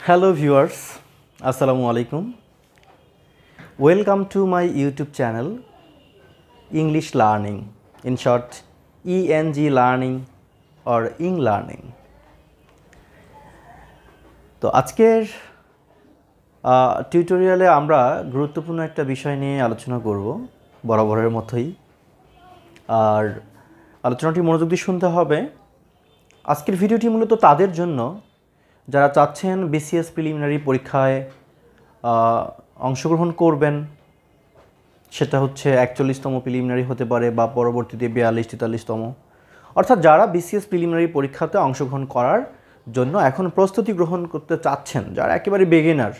Hello viewers, Assalamu alaikum. Welcome to my YouTube channel English Learning, in short ENG Learning or Eng Learning. তো আজকের টিউটোরিয়ালে আমরা গুরুত্বপূর্ণ একটা বিষয় নিয়ে আলোচনা করব বরাবরের মতোই। আর আলোচনাটি মনোযোগ দিয়ে শুনতে হবে। আজকের ভিডিওটি মূলত তাদের জন্য যারা চাচ্ছেন বিসিএস প্রিলিমিনারি পরীক্ষায় অংশগ্রহণ করবেন, সেটা হচ্ছে 41তম প্রিলিমিনারি হতে পারে বা পরবর্তীতে 42-43তম, অর্থাৎ যারা বিসিএস প্রিলিমিনারি পরীক্ষাতে অংশগ্রহণ করার জন্য এখন প্রস্তুতি গ্রহণ করতে চাচ্ছেন, যারা একেবারে বিগিনার,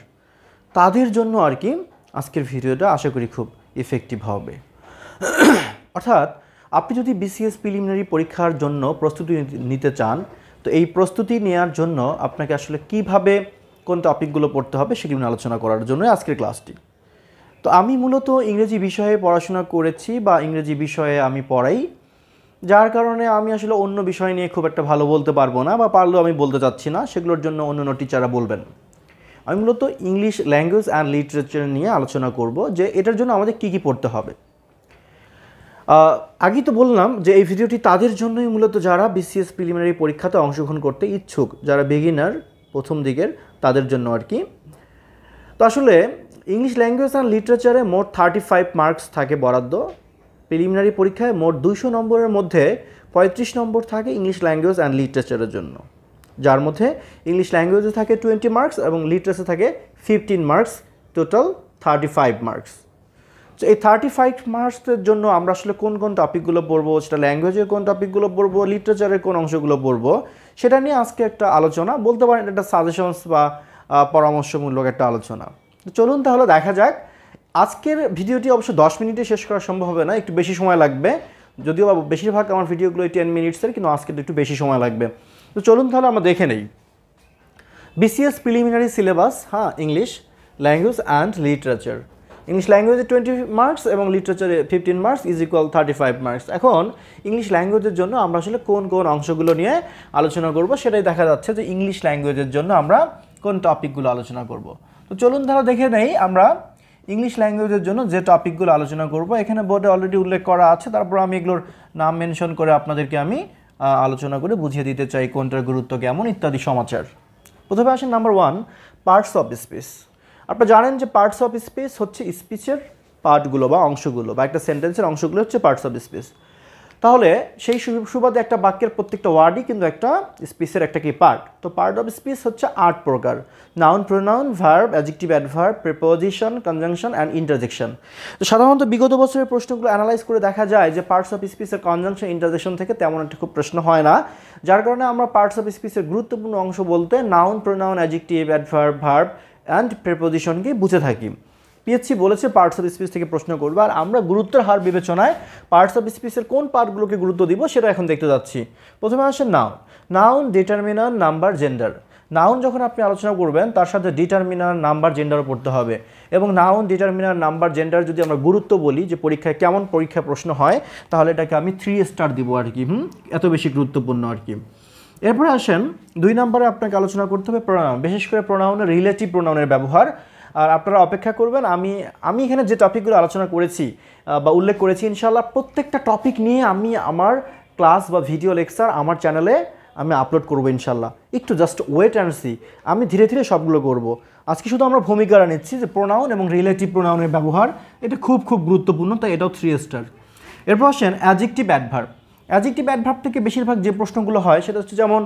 তাদের জন্য আর কি আজকের ভিডিওটা আশা করি খুব ইফেক্টিভ হবে। অর্থাৎ আপনি যদি বিসিএস প্রিলিমিনারি পরীক্ষার জন্য প্রস্তুতি নিতে চান, তো এই প্রস্তুতি নেওয়ার জন্য আপনাকে আসলে কিভাবে কোন টপিকগুলো পড়তে হবে সেগুলো নিয়ে আলোচনা করার জন্য আজকের ক্লাসটি। তো আমি মূলত ইংরেজি বিষয়ে পড়াশোনা করেছি বা ইংরেজি বিষয়ে আমি পড়াই, যার কারণে আমি আসলে অন্য বিষয় নিয়ে খুব একটা ভালো বলতে পারবো না, বা পারলেও আমি বলতে চাচ্ছি না, সেগুলোর জন্য অন্য টিচাররা বলবেন। আমি মূলত ইংলিশ ল্যাঙ্গুয়েজ অ্যান্ড লিটারেচার নিয়ে আলোচনা করব যে এটার জন্য আমাদের কী কী পড়তে হবে। আগেই তো বললাম যে এই ভিডিওটি তাদের জন্যই মূলত যারা বিসিএস প্রিলিমিনারি পরীক্ষাতে অংশগ্রহণ করতে ইচ্ছুক, যারা বিগিনার প্রথম দিকের, তাদের জন্য আর কি। তো আসলে ইংলিশ ল্যাঙ্গুয়েজ অ্যান্ড লিটারেচারে মোট 35 মার্কস থাকে বরাদ্দ। প্রিলিমিনারি পরীক্ষায় মোট 200 নম্বরের মধ্যে 35 নম্বর থাকে ইংলিশ ল্যাঙ্গুয়েজ অ্যান্ড লিটারেচারের জন্য, যার মধ্যে ইংলিশ ল্যাঙ্গুয়েজে থাকে 20 মার্কস এবং লিটারেচারে থাকে 15 মার্কস, টোটাল 35 মার্কস। তো এই 35 মার্কসের জন্য আমরা আসলে কোন কোন টপিকগুলো পড়বো, সেটা ল্যাঙ্গুয়েজের কোন টপিকগুলো পড়বো, লিটারেচারের কোন অংশগুলো পড়বো, সেটা নিয়ে আজকে একটা আলোচনা, বলতে পারেন একটা সাজেশনস বা পরামর্শমূলক একটা আলোচনা। তো চলুন তাহলে দেখা যাক। আজকের ভিডিওটি অবশ্য 10 মিনিটে শেষ করা সম্ভব হবে না, একটু বেশি সময় লাগবে, যদিও বেশিরভাগ আমার ভিডিওগুলো 10 মিনিটসের, কিন্তু আজকে একটু বেশি সময় লাগবে। তো চলুন তাহলে আমরা দেখে নেই BCS preliminary syllabus. English language and literature. English ল্যাঙ্গুয়েজে 20 মার্কস এবং লিটারেচারে 15 মার্কস ইজ ইকুয়াল 35 মার্কস। এখন ইংলিশ ল্যাঙ্গুয়েজের জন্য আমরা আসলে কোন কোন অংশগুলো নিয়ে আলোচনা করব সেটাই দেখা যাচ্ছে যে ইংলিশ ল্যাঙ্গুয়েজের জন্য আমরা কোন টপিকগুলো আলোচনা করব। তো চলুন তাহলে দেখে নেই আমরা ইংলিশ ল্যাঙ্গুয়েজের জন্য যে টপিকগুলো আলোচনা করব। এখানে বোর্ডে অলরেডি উল্লেখ করা আছে, তারপর আমি এগুলোর নাম মেনশন করে আপনাদেরকে আমি আলোচনা করে বুঝিয়ে দিতে চাই কোনটার গুরুত্ব কেমন ইত্যাদি সমাচার। প্রথমে আসেন নাম্বার 1, পার্টস অফ স্পিচ। আপনারা জানেন যে পার্টস অফ স্পিচ হচ্ছে স্পিচের পার্টগুলো বা অংশগুলো, বা একটা সেন্টেন্সের অংশগুলো হচ্ছে পার্টস অফ স্পিচ। তাহলে সেই সুবাদে একটা বাক্যের প্রত্যেকটা ওয়ার্ডই কিন্তু একটা স্পিচের একটা কি পার্ট। তো পার্ট অফ স্পিচ হচ্ছে 8 প্রকার: noun, pronoun, verb, adjective, adverb, preposition, conjunction and interjection. তো সাধারণত বিগত বছরের প্রশ্নগুলো অ্যানালাইজ করে দেখা যায় যে পার্টস অফ স্পিচের কনজাংশন, ইন্টারজেকশন থেকে তেমন একটা খুব প্রশ্ন হয় না, যার কারণে আমরা পার্টস অফ স্পিচের গুরুত্বপূর্ণ অংশ বলতে noun, pronoun, adjective, adverb, verb and প্রিপোজিশনকে বুঝে থাকি। পিএসসি বলেছে পার্টস অফ স্পিচ থেকে প্রশ্ন করবে, আর আমরা গুরুত্বের হার বিবেচনায় পার্টস অফ স্পিচের কোন পার্টগুলোকে গুরুত্ব দিব সেটা এখন দেখতে যাচ্ছি। প্রথমে আসে noun. Noun, determiner, number, gender. Noun যখন আপনি আলোচনা করবেন তার সাথে ডিটারমিনার, নাম্বার, জেন্ডারও পড়তে হবে। এবং নাউন, ডিটারমিনার, নাম্বার, জেন্ডার যদি আমরা গুরুত্ব বলি যে পরীক্ষায় কেমন প্রশ্ন হয়, তাহলে এটাকে আমি 3 স্টার দিব আর কি। এত বেশি গুরুত্বপূর্ণ আর কি। এরপরে আসেন 2 নম্বরে আপনাকে আলোচনা করতে হবে প্রোনাউন, বিশেষ করে প্রোনাউনের রিলেটিভ প্রোনাউনের ব্যবহার। আর আপনারা অপেক্ষা করবেন, আমি এখানে যে টপিকগুলো আলোচনা করেছি বা উল্লেখ করেছি, ইনশাআল্লাহ প্রত্যেকটা টপিক নিয়ে আমি আমার ক্লাস বা ভিডিও লেকচার আমার চ্যানেলে আমি আপলোড করবো ইনশাআল্লাহ। একটু জাস্ট ওয়েট অ্যান্ড সি, আমি ধীরে ধীরে সবগুলো করব। আজকে শুধু আমরা ভূমিকাটা নিচ্ছি যে প্রোনাউন এবং রিলেটিভ প্রোনাউনের ব্যবহার, এটা খুব খুব গুরুত্বপূর্ণ, তাই এটাও 3 স্টার। এরপর আসেন অ্যাডজেক্টিভ, অ্যাডভার্ব। অ্যাডজেক্টিভ, অ্যাডভার্ব থেকে বেশিরভাগ যে প্রশ্নগুলো হয় সেটা হচ্ছে যেমন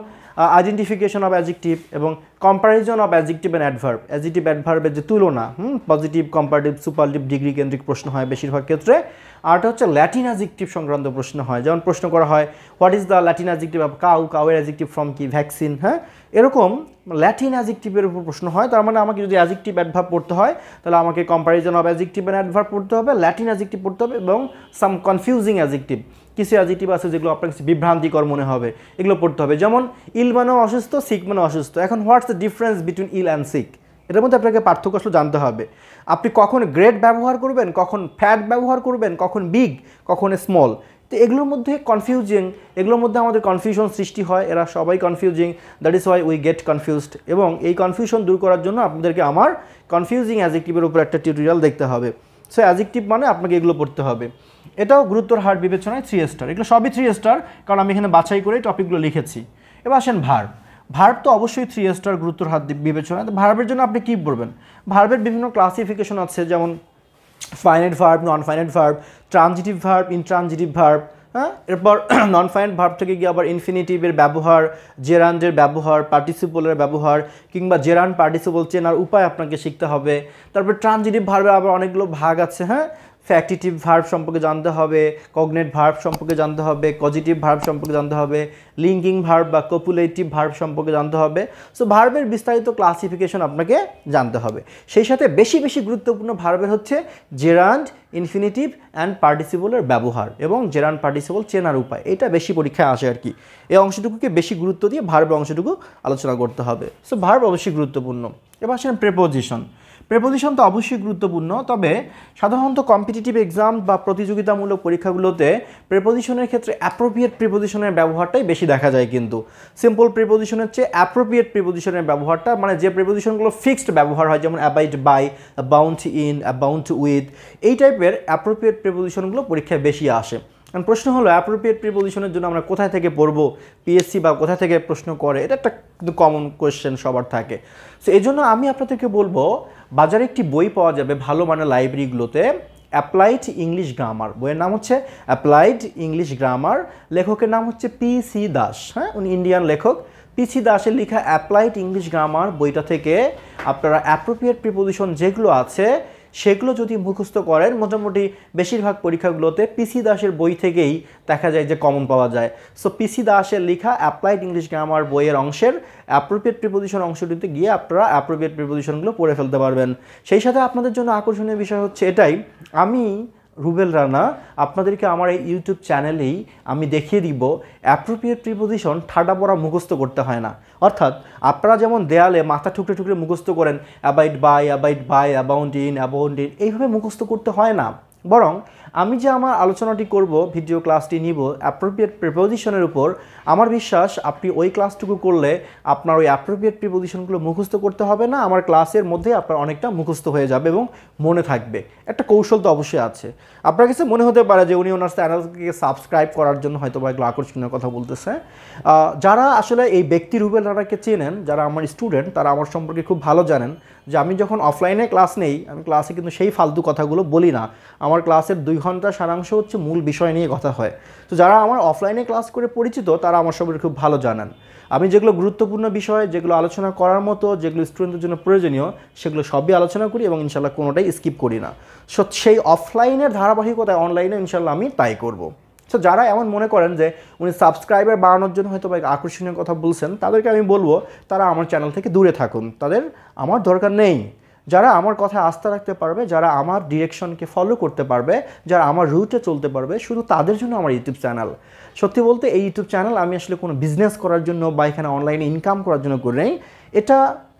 আইডেন্টিফিকেশন অফ অ্যাডজেক্টিভ এবং comparison of adjective and adverb. Adjective, অ্যাডভার্বের যে তুলনা, পজিটিভ, কম্পারেটিভ, সুপারলেটিভ, ডিগ্রি কেন্দ্রিক প্রশ্ন হয় বেশিরভাগ ক্ষেত্রে। আরটা হচ্ছে ল্যাটিন অ্যাডজেক্টিভ সংক্রান্ত প্রশ্ন হয়, যেমন প্রশ্ন করা হয় what is the Latin adjective of cow, কাউয়ের অ্যাডজেক্টিভ ফ্রম কি, ভ্যাকসিন। এরকম ল্যাটিন অ্যাডজেক্টিভের উপর প্রশ্ন হয়। তার মানে আমাকে যদি অ্যাডজেক্টিভ, অ্যাডভার্ব পড়তে হয়, তাহলে আমাকে comparison of adjective and adverb পড়তে হবে, ল্যাটিন অ্যাডজেক্টিভ পড়তে হবে এবং সাম কনফিউজিং অ্যাডজেক্টিভ, কিছু অ্যাডজেক্টিভ আছে যেগুলো আপনার কাছে বিভ্রান্তিকর মনে হবে, এগুলো পড়তে হবে। যেমন ইল মানে অসুস্থ, সিক মানে অসুস্থ। এখন what's the difference between ill and sick, এটার মধ্যে আপনাকে পার্থক্য আসলে জানতে হবে। আপনি কখন গ্রেট ব্যবহার করবেন, কখন ফ্যাট ব্যবহার করবেন, কখন বিগ, কখন স্মল, তো এগুলোর মধ্যে কনফিউজিং, এগুলোর মধ্যে আমাদের কনফিউশন সৃষ্টি হয়, এরা সবাই confusing, that is why we get confused. এবং এই কনফিউশন দূর করার জন্য আপনাদেরকে আমার কনফিউজিং অ্যাডজেক্টিভের উপর একটা টিউটোরিয়াল দেখতে হবে। সো অ্যাডজেক্টিভ মানে আপনাকে এগুলো পড়তে হবে। এটাও গুরুত্বর হার বিবেচনায় 3 স্টার, এগুলো সবই 3 স্টার, কারণ আমি এখানে বাছাই করে টপিকগুলো লিখেছি। এবার আসেন ভার্ব। ভার্ব তো অবশ্যই 3 স্টার গুরুত্বর হার বিবেচনায়। তো ভার্বের জন্য আপনি কী পড়বেন? ভার্বের বিভিন্ন ক্লাসিফিকেশন আছে, যেমন finite verb, non finite verb, transitive verb, intransitive verb. হ্যাঁ, এরপর নন ফাইনাইট ভার্ব থেকে গিয়ে আবার ইনফিনিটিভের ব্যবহার, জেরান্ডের ব্যবহার, পার্টিসিপলের ব্যবহার, কিংবা জেরান্ড পার্টিসিপল চেনার উপায় আপনাকে শিখতে হবে। তারপর ট্রানজিটিভ ভার্বের আবার অনেকগুলো ভাগ আছে। হ্যাঁ, ফ্যাক্টিটিভ ভার্ব সম্পর্কে জানতে হবে, কগনেট ভার্ব সম্পর্কে জানতে হবে, কজিটিভ ভার্ব সম্পর্কে জানতে হবে, লিঙ্কিং ভার্ব বা কপুলেটিভ ভার্ব সম্পর্কে জানতে হবে। সো ভার্বের বিস্তারিত ক্লাসিফিকেশন আপনাকে জানতে হবে। সেই সাথে বেশি বেশি গুরুত্বপূর্ণ ভার্বের হচ্ছে জেরান্ড, ইনফিনিটিভ অ্যান্ড পার্টিসিপলের ব্যবহার এবং জেরান্ড পার্টিসিপল চেনার উপায়। এটা বেশি পরীক্ষায় আসে আর কি। এই অংশটুকুকে বেশি গুরুত্ব দিয়ে ভার্বের অংশটুকু আলোচনা করতে হবে। সো ভার্ব অবশ্যই গুরুত্বপূর্ণ। এবার আসেন প্রেপোজিশন। প্রেপোজিশন তো অবশ্যই গুরুত্বপূর্ণ, তবে সাধারণত কম্পিটিটিভ এক্সাম বা প্রতিযোগিতামূলক পরীক্ষাগুলোতে প্রেপোজিশনের ক্ষেত্রে অ্যাপ্রোপ্রিয়েট প্রিপোজিশনের ব্যবহারটাই বেশি দেখা যায়। কিন্তু সিম্পল প্রিপোজিশনের চেয়ে অ্যাপ্রোপ্রিয়েট প্রিপোজিশনের ব্যবহারটা, মানে যে প্রিপোজিশনগুলো ফিক্সড ব্যবহার হয়, যেমন abide by, abound in, abound with, এই টাইপের অ্যাপ্রোপ্রিয়েট প্রিপোজিশনগুলো পরীক্ষায় বেশি আসে। কারণ প্রশ্ন হলো অ্যাপ্রোপ্রিয়েট প্রিপোজিশনের জন্য আমরা কোথায় থেকে পড়বো, পিএসসি বা কোথা থেকে প্রশ্ন করে, এটা একটা কিন্তু কমন কোয়েশ্চেন সবার থাকে। সো এই জন্য আমি আপনাদেরকে বলবো, বাজারে একটি বই পাওয়া যাবে ভালো মানের লাইব্রেরিগুলোতে, অ্যাপ্লাইড ইংলিশ গ্রামার। বইয়ের নাম হচ্ছে অ্যাপ্লাইড ইংলিশ গ্রামার, লেখকের নাম হচ্ছে পি.সি. দাস। হ্যাঁ, উনি ইন্ডিয়ান লেখক। পি.সি. দাসের লেখা অ্যাপ্লাইড ইংলিশ গ্রামার বইটা থেকে আপনারা অ্যাপ্রোপ্রিয়েট প্রিপোজিশন যেগুলো আছে সেগুলো যদি মুখস্থ করেন, মোটামুটি বেশিরভাগ পরীক্ষাগুলোতে পি.সি. দাসের বই থেকেই দেখা যায় যে কমন পাওয়া যায়। So PC. দাসের লেখা অ্যাপ্লাইড ইংলিশ গ্রামার বইয়ের অংশের অ্যাপ্রোপ্রিয়েট প্রিপোজিশন অংশটিতে গিয়ে আপনারা অ্যাপ্রোপ্রিয়েট প্রিপোজিশনগুলো পড়ে ফেলতে পারবেন। সেই সাথে আপনাদের জন্য আকর্ষণীয় বিষয় হচ্ছে এটাই, আমি রুবেল রানা আপনাদেরকে আমার এই ইউটিউব চ্যানেলেই আমি দেখিয়ে দিব অ্যাপ্রোপ্রিয়েট প্রিপোজিশন ঠাডা পড়া মুখস্থ করতে হয় না। অর্থাৎ আপনারা যেমন দেয়ালে মাথা ঠুকরে ঠুকরে মুখস্থ করেন, অ্যাবাইড বাই, অ্যাবাউন্ড ইন, এইভাবে মুখস্থ করতে হয় না। বরং আমি যে আমার আলোচনাটি করব, ভিডিও ক্লাসটি নিব অ্যাপ্রোপ্রিয়েট প্রিপোজিশনের উপর, আমার বিশ্বাস আপনি ওই ক্লাসটুকু করলে আপনার ওই অ্যাপ্রোপ্রিয়েট প্রিপোজিশনগুলো মুখস্থ করতে হবে না, আমার ক্লাসের মধ্যে আপনার অনেকটা মুখস্থ হয়ে যাবে এবং মনে থাকবে। একটা কৌশল তো অবশ্যই আছে। আপনার কাছে মনে হতে পারে যে উনি ওনার চ্যানেলকে সাবস্ক্রাইব করার জন্য হয়তো বা এগুলো আকর্ষণীয় কথা বলতেছে। যারা আসলে এই ব্যক্তি রুবেল রানাকে চেনেন, যারা আমার স্টুডেন্ট, তারা আমার সম্পর্কে খুব ভালো জানেন যে আমি যখন অফলাইনে ক্লাস নেই, আমি ক্লাসে কিন্তু সেই ফালতু কথাগুলো বলি না। আমার ক্লাসের 2 ঘন্টার সারাংশ হচ্ছে মূল বিষয় নিয়ে কথা হয়। তো যারা আমার অফলাইনে ক্লাস করে পরিচিত, তারা আমার সম্পর্কে খুব ভালো জানেন। আমি যেগুলো গুরুত্বপূর্ণ বিষয়, যেগুলো আলোচনা করার মতো, যেগুলো স্টুডেন্টদের জন্য প্রয়োজনীয়, সেগুলো সবই আলোচনা করি এবং ইনশাল্লাহ কোনোটাই স্কিপ করি না। সো সেই অফলাইনের ধারাবাহিকতায় অনলাইনে ইনশাল্লাহ আমি তাই করব। সো যারা এমন মনে করেন যে উনি সাবস্ক্রাইবার বাড়ানোর জন্য হয়তো বা আকর্ষণীয় কথা বলছেন, তাদেরকে আমি বলবো তারা আমার চ্যানেল থেকে দূরে থাকুন, তাদের আমার দরকার নেই। যারা আমার কথায় আস্থা রাখতে পারবে, যারা আমার ডিরেকশনকে ফলো করতে পারবে, যারা আমার রুটে চলতে পারবে, শুধু তাদের জন্য আমার ইউটিউব চ্যানেল। সত্যি বলতে এই ইউটিউব চ্যানেল আমি আসলে কোনো বিজনেস করার জন্য বা এখানে অনলাইনে ইনকাম করার জন্য করি নাই। এটা